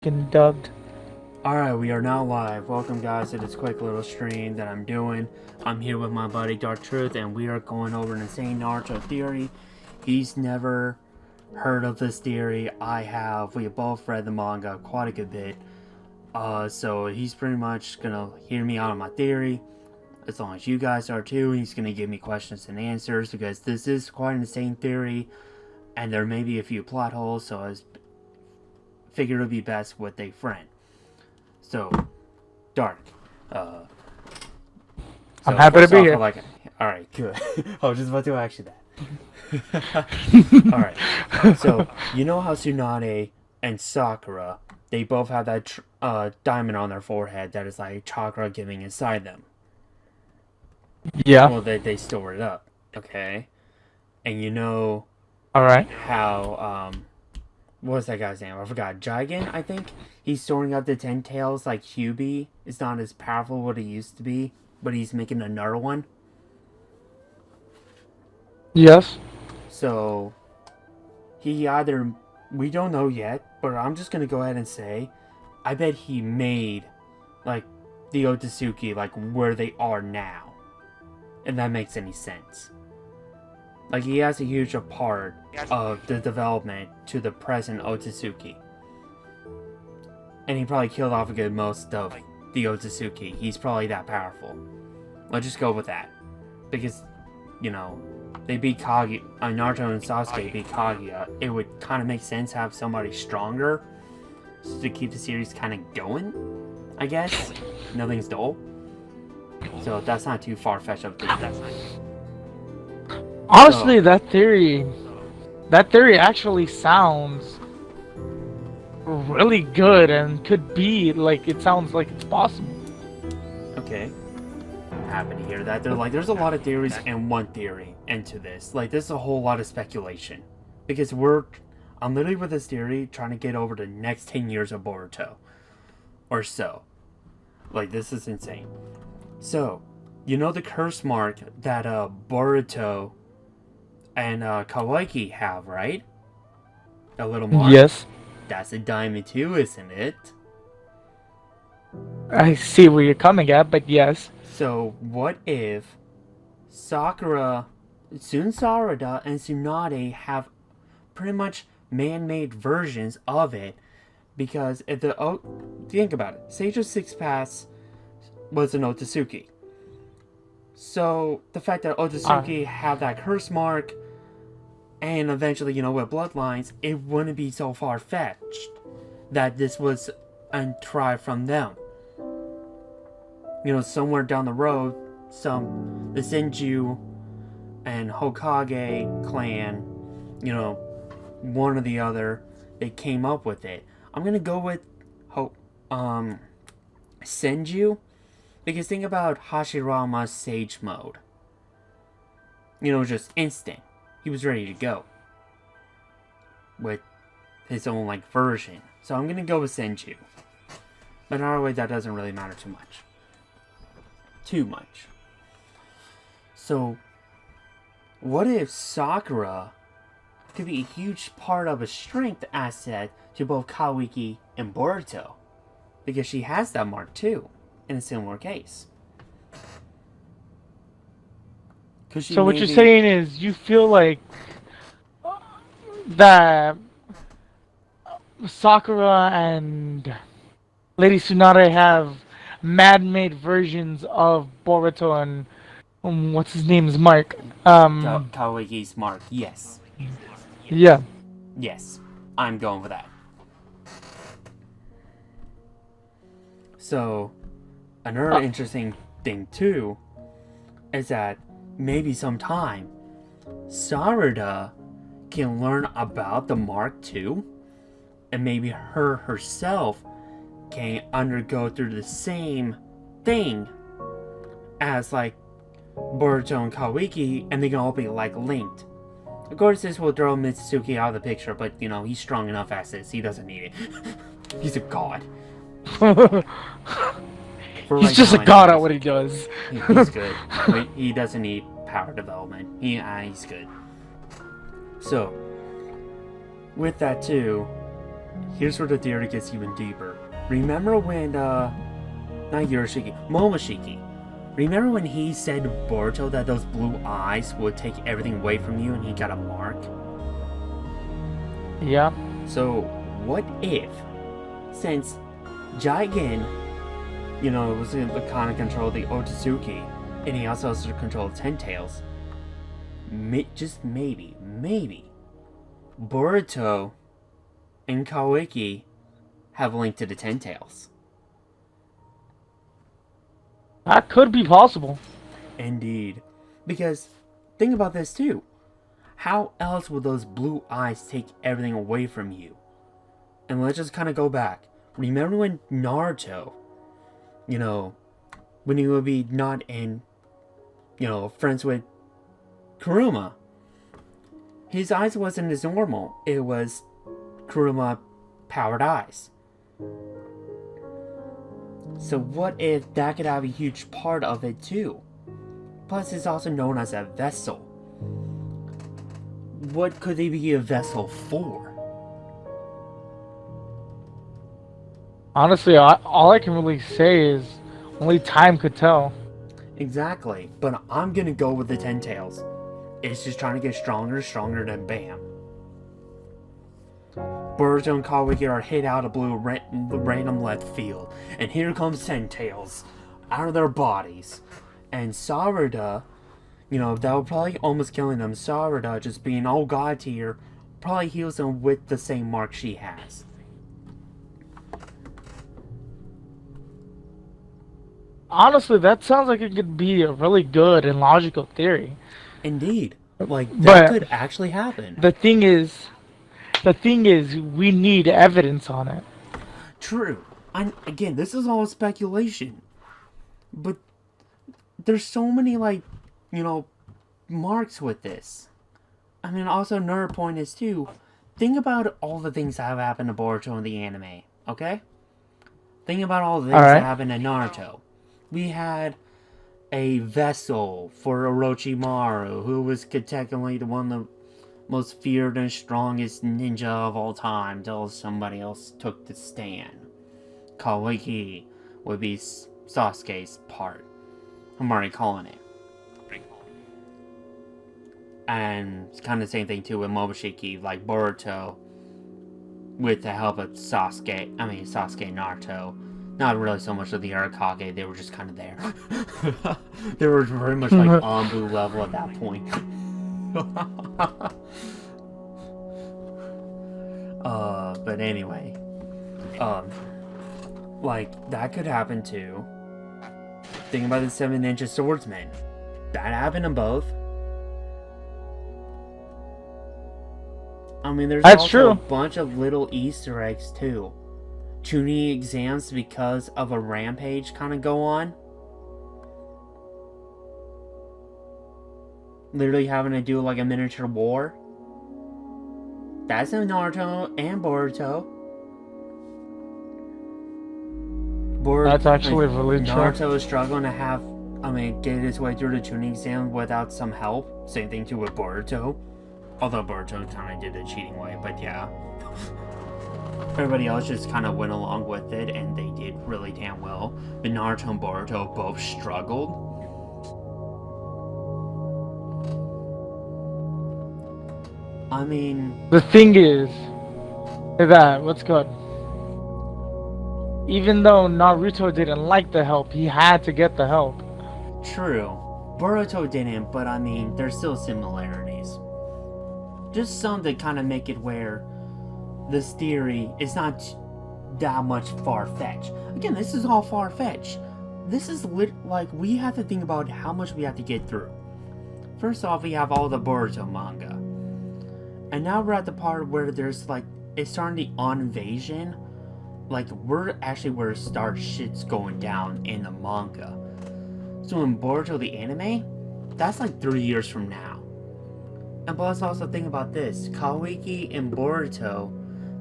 Getting dubbed. Alright, we are now live. Welcome guys to this quick little stream that I'm doing. I'm here with my buddy Dark Truth and we are going over an insane Naruto theory. He's never heard of this theory. I have. We have both read the manga quite a good bit. So he's pretty much gonna hear me out on my theory. As long as you guys are too, he's gonna give me questions and answers because this is quite an insane theory. And there may be a few plot holes, so I figured it would be best with a friend. So, Dark. I'm happy to be here. Alright, good. I was just about to ask you that. Alright. So, you know how Tsunade and Sakura, they both have that diamond on their forehead that is like chakra giving inside them. Yeah. Well, they store it up. Okay? And you know Alright. how, what was that guy's name? I forgot. Jigen, I think? He's storing up the 10 tails like Hubie. It's not as powerful what it used to be, but he's making another one. Yes. So, he either... We don't know yet, but I'm just gonna go ahead and say, I bet he made, like, the Otsutsuki, like, where they are now. If that makes any sense. Like, he has a huge part of the development to the present Otsutsuki. And he probably killed off a good most of the Otsutsuki. He's probably that powerful. Let's just go with that. Because, you know, they beat Kaguya. Naruto and Sasuke beat Kaguya. It would kind of make sense to have somebody stronger to keep the series kind of going, I guess. Nothing's dull. So that's not too far-fetched of a thing. Honestly, that theory actually sounds really good and could be, like, it sounds like it's possible. Okay. I'm happy to hear that. There's a lot of theories and one theory into this. Like, there's a whole lot of speculation. Because I'm literally with this theory trying to get over the next 10 years of Boruto. Or so. Like, this is insane. So, you know the curse mark that Boruto and Kawaiki have, right? A little mark? Yes. That's a diamond too, isn't it? I see where you're coming at, but yes. So, what if Sakura, Sarada, and Tsunade have pretty much man-made versions of it? Because if think about it. Sage of Six Paths was an Otsutsuki. So, the fact that Otsutsuki have that curse mark, and eventually, you know, with bloodlines, it wouldn't be so far-fetched that this was a try from them. You know, somewhere down the road, the Senju and Hokage clan, you know, one or the other, they came up with it. I'm gonna go with Senju, because think about Hashirama's Sage Mode. You know, just instant. He was ready to go with his own, like, version. So I'm gonna go with Senju. But either way, that doesn't really matter too much. So, what if Sakura could be a huge part of a strength asset to both Kawiki and Boruto? Because she has that mark too, in a similar case. So what you're saying is you feel like that Sakura and Lady Tsunade have man-made versions of Boruto and what's his name's Mark? Kawaki's mark, yes. Yeah. Yes, I'm going with that. So, another interesting thing too is that maybe sometime Sarada can learn about the mark too, and maybe her herself can undergo through the same thing as like Boruto and Kawiki, and they can all be like linked. Of course, this will throw Mitsuki out of the picture, but you know, he's strong enough as is. He doesn't need it. He's a god. He's just a god at what he does. He's good. He doesn't need power development. He's good. So, with that too, here's where the theory gets even deeper. Remember when, not Yoshiki, Momoshiki. Remember when he said to Boruto that those blue eyes would take everything away from you and he got a mark? Yeah. So, what if, since Jigen, was in the kind of control of the Otsutsuki, and he also has to control the Ten Tails, just maybe, Boruto and Kawiki have a link to the Ten Tails. That could be possible. Indeed. Because, think about this too. How else would those blue eyes take everything away from you? And let's just kind of go back. Remember when Naruto, when he would be not in, friends with Kuruma, his eyes wasn't as normal. It was Kuruma powered eyes. So what if that could have a huge part of it too? Plus, it's also known as a vessel. What could they be a vessel for? Honestly, all I can really say is only time could tell. Exactly, but I'm gonna go with the Ten Tails. It's just trying to get stronger and stronger, then bam. Boruto and Kawaki are hit out of blue random left field, and here comes Ten Tails out of their bodies. And Sarada, that would probably almost killing them. Sarada, just being all god tier, probably heals them with the same mark she has. Honestly, that sounds like it could be a really good and logical theory. Indeed, that But could actually happen. the thing is, we need evidence on it. True. Again, this is all speculation. But there's so many, marks with this. I mean, also another point is, too, think about all the things that have happened to Boruto in the anime, okay? Think about all the things that happened to Naruto. We had a vessel for Orochimaru, who was technically the one of the most feared and strongest ninja of all time, until somebody else took the stand. Kawaki would be Sasuke's part. I'm already calling it. And it's kind of the same thing too with Momoshiki, like Boruto, with the help of Sasuke and Naruto. Not really so much of the Arakage, they were just kind of there. They were very much like Anbu level at that point. But anyway. That could happen too. Think about the 7 Ninja Swordsmen. That happened to both. I mean, there's That's also true. a bunch of little Easter eggs too. Chunin exams because of a rampage kind of go on. Literally having to do like a miniature war. That's in Naruto and Boruto. That's actually really true. Naruto is struggling to get his way through the Chunin exam without some help. Same thing too with Boruto. Although Boruto kind of did it a cheating way, but yeah. Everybody else just kind of went along with it, and they did really damn well. But Naruto and Boruto both struggled. I mean... The thing is that, what's good? Even though Naruto didn't like the help, he had to get the help. True. Boruto didn't, but I mean, there's still similarities. Just some to kind of make it where this theory is not that much far-fetched. Again, this is all far-fetched. This is we have to think about how much we have to get through. First off, we have all the Boruto manga. And now we're at the part where there's it's starting the on invasion. We're actually where shit's going down in the manga. So in Boruto the anime, that's 3 years from now. And plus also think about this. Kawaki and Boruto,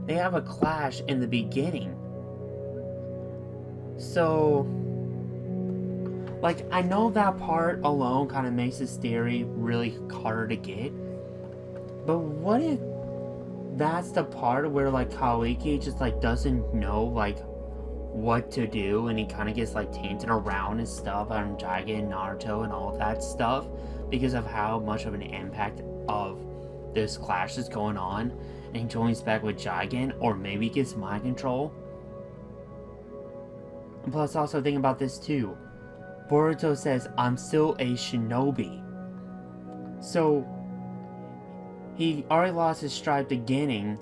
they have a clash in the beginning. So, I know that part alone kind of makes this theory really harder to get. But what if that's the part where like Kawiki just like doesn't know like what to do, and he kind of gets like tainted around and stuff on Jigen and Naruto and all that stuff because of how much of an impact of this clash is going on, and he joins back with Jigen, or maybe he gets mind control. And plus, also think about this too. Boruto says, "I'm still a shinobi," so he already lost his stripe beginning.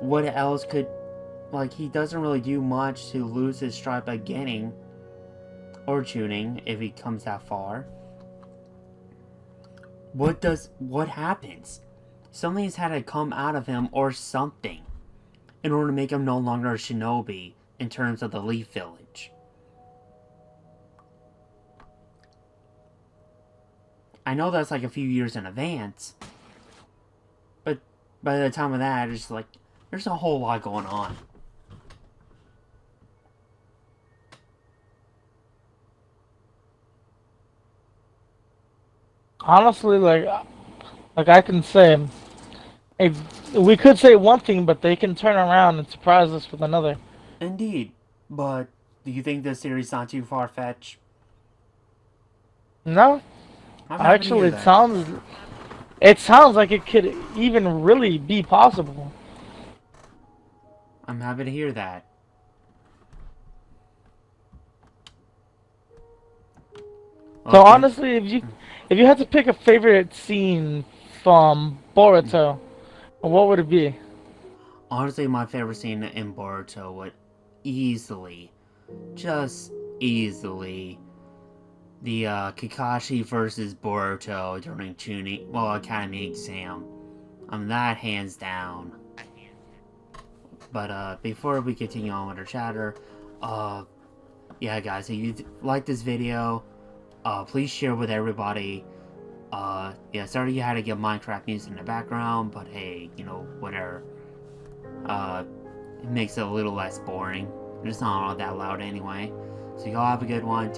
What else could, like, he doesn't really do much to lose his stripe beginning or tuning if he comes that far. What happens? Something's had to come out of him or something in order to make him no longer a shinobi in terms of the Leaf Village. I know that's like a few years in advance, but by the time of that, it's like there's a whole lot going on. Honestly, like I can say, we could say one thing, but they can turn around and surprise us with another. Indeed, but do you think this series is not too far-fetched? No, I'm happy to actually, hear that. it sounds like it could even really be possible. I'm happy to hear that. So Okay. honestly, if you had to pick a favorite scene from Boruto, what would it be? Honestly, my favorite scene in Boruto would easily, just easily, the Kakashi versus Boruto during tuning, well, Academy exam. That hands down. But before we continue on with our chatter, yeah, guys, if you like this video, please share with everybody. Yeah, sorry you had to get Minecraft music in the background, but hey, you know, whatever. It makes it a little less boring. It's not all that loud anyway. So y'all have a good one.